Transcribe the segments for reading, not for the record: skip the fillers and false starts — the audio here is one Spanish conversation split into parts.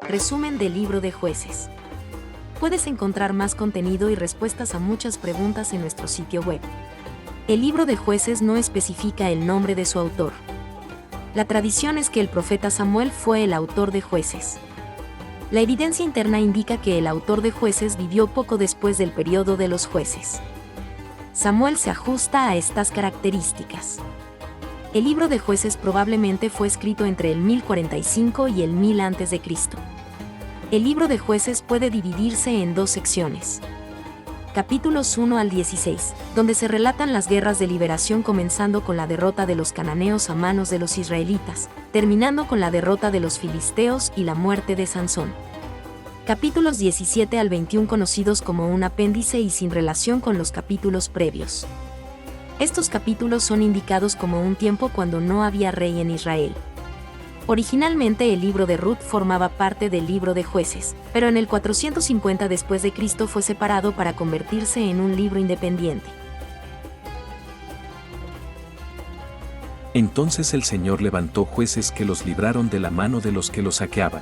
Resumen del libro de Jueces. Puedes encontrar más contenido y respuestas a muchas preguntas en nuestro sitio web. El libro de Jueces no especifica el nombre de su autor. La tradición es que el profeta Samuel fue el autor de Jueces. La evidencia interna indica que el autor de Jueces vivió poco después del periodo de los jueces. Samuel se ajusta a estas características. El libro de Jueces probablemente fue escrito entre el 1045 y el 1000 a.C. El libro de Jueces puede dividirse en dos secciones. Capítulos 1 al 16, donde se relatan las guerras de liberación comenzando con la derrota de los cananeos a manos de los israelitas, terminando con la derrota de los filisteos y la muerte de Sansón. Capítulos 17 al 21 conocidos como un apéndice y sin relación con los capítulos previos. Estos capítulos son indicados como un tiempo cuando no había rey en Israel. Originalmente el libro de Ruth formaba parte del libro de Jueces, pero en el 450 después de Cristo fue separado para convertirse en un libro independiente. Entonces el Señor levantó jueces que los libraron de la mano de los que los saqueaban.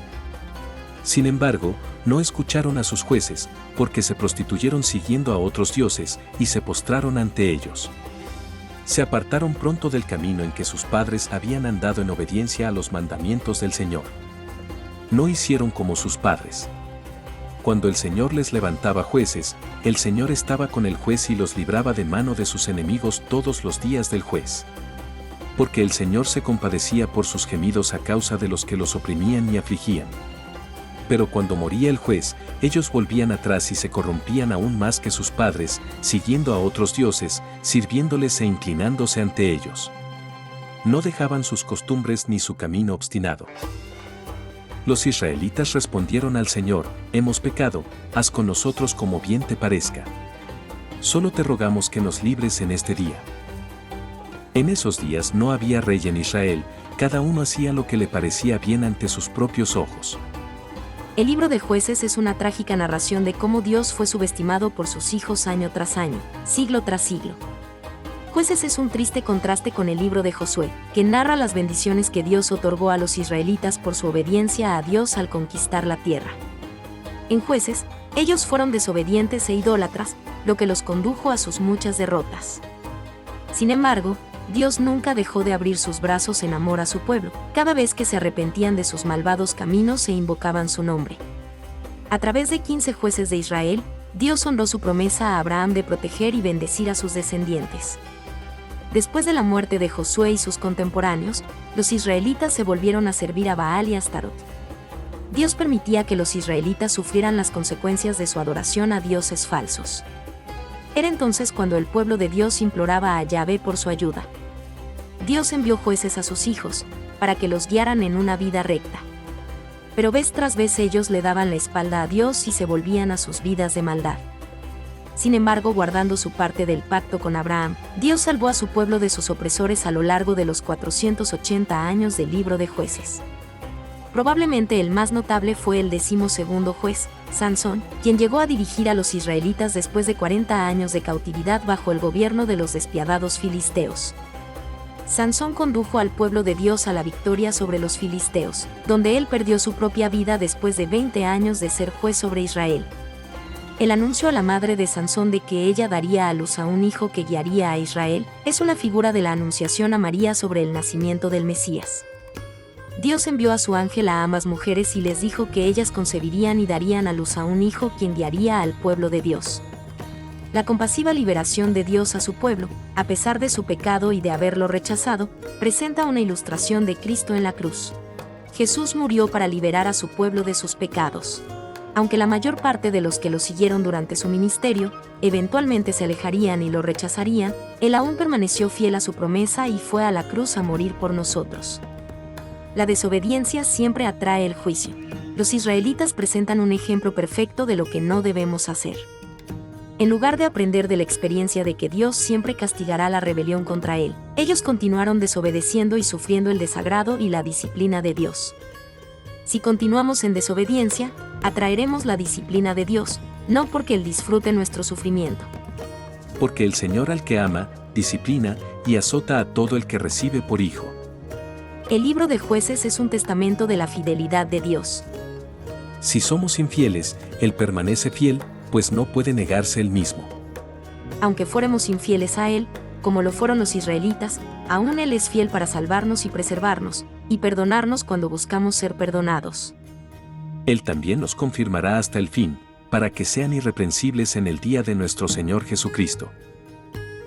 Sin embargo, no escucharon a sus jueces, porque se prostituyeron siguiendo a otros dioses, y se postraron ante ellos. Se apartaron pronto del camino en que sus padres habían andado en obediencia a los mandamientos del Señor. No hicieron como sus padres. Cuando el Señor les levantaba jueces, el Señor estaba con el juez y los libraba de mano de sus enemigos todos los días del juez. Porque el Señor se compadecía por sus gemidos a causa de los que los oprimían y afligían. Pero cuando moría el juez, ellos volvían atrás y se corrompían aún más que sus padres, siguiendo a otros dioses, sirviéndoles e inclinándose ante ellos. No dejaban sus costumbres ni su camino obstinado. Los israelitas respondieron al Señor: hemos pecado, haz con nosotros como bien te parezca. Solo te rogamos que nos libres en este día. En esos días no había rey en Israel, cada uno hacía lo que le parecía bien ante sus propios ojos. El libro de Jueces es una trágica narración de cómo Dios fue subestimado por sus hijos año tras año, siglo tras siglo. Jueces es un triste contraste con el libro de Josué, que narra las bendiciones que Dios otorgó a los israelitas por su obediencia a Dios al conquistar la tierra. En Jueces, ellos fueron desobedientes e idólatras, lo que los condujo a sus muchas derrotas. Sin embargo, Dios nunca dejó de abrir sus brazos en amor a su pueblo, cada vez que se arrepentían de sus malvados caminos e invocaban su nombre. A través de 15 jueces de Israel, Dios honró su promesa a Abraham de proteger y bendecir a sus descendientes. Después de la muerte de Josué y sus contemporáneos, los israelitas se volvieron a servir a Baal y a Astarot. Dios permitía que los israelitas sufrieran las consecuencias de su adoración a dioses falsos. Era entonces cuando el pueblo de Dios imploraba a Yahvé por su ayuda. Dios envió jueces a sus hijos, para que los guiaran en una vida recta. Pero vez tras vez ellos le daban la espalda a Dios y se volvían a sus vidas de maldad. Sin embargo, guardando su parte del pacto con Abraham, Dios salvó a su pueblo de sus opresores a lo largo de los 480 años del libro de Jueces. Probablemente el más notable fue el 12º juez, Sansón, quien llegó a dirigir a los israelitas después de 40 años de cautividad bajo el gobierno de los despiadados filisteos. Sansón condujo al pueblo de Dios a la victoria sobre los filisteos, donde él perdió su propia vida después de 20 años de ser juez sobre Israel. El anuncio a la madre de Sansón de que ella daría a luz a un hijo que guiaría a Israel es una figura de la anunciación a María sobre el nacimiento del Mesías. Dios envió a su ángel a ambas mujeres y les dijo que ellas concebirían y darían a luz a un hijo quien guiaría al pueblo de Dios. La compasiva liberación de Dios a su pueblo, a pesar de su pecado y de haberlo rechazado, presenta una ilustración de Cristo en la cruz. Jesús murió para liberar a su pueblo de sus pecados. Aunque la mayor parte de los que lo siguieron durante su ministerio, eventualmente se alejarían y lo rechazarían, Él aún permaneció fiel a su promesa y fue a la cruz a morir por nosotros. La desobediencia siempre atrae el juicio. Los israelitas presentan un ejemplo perfecto de lo que no debemos hacer. En lugar de aprender de la experiencia de que Dios siempre castigará la rebelión contra él, ellos continuaron desobedeciendo y sufriendo el desagrado y la disciplina de Dios. Si continuamos en desobediencia, atraeremos la disciplina de Dios, no porque Él disfrute nuestro sufrimiento. Porque el Señor al que ama, disciplina y azota a todo el que recibe por hijo. El libro de Jueces es un testamento de la fidelidad de Dios. Si somos infieles, Él permanece fiel, pues no puede negarse Él mismo. Aunque fuéramos infieles a Él, como lo fueron los israelitas, aún Él es fiel para salvarnos y preservarnos, y perdonarnos cuando buscamos ser perdonados. Él también nos confirmará hasta el fin, para que sean irreprensibles en el día de nuestro Señor Jesucristo.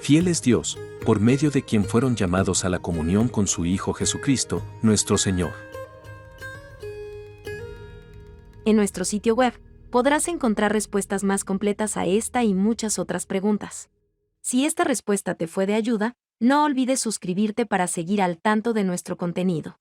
Fiel es Dios, por medio de quien fueron llamados a la comunión con su Hijo Jesucristo, nuestro Señor. En nuestro sitio web, podrás encontrar respuestas más completas a esta y muchas otras preguntas. Si esta respuesta te fue de ayuda, no olvides suscribirte para seguir al tanto de nuestro contenido.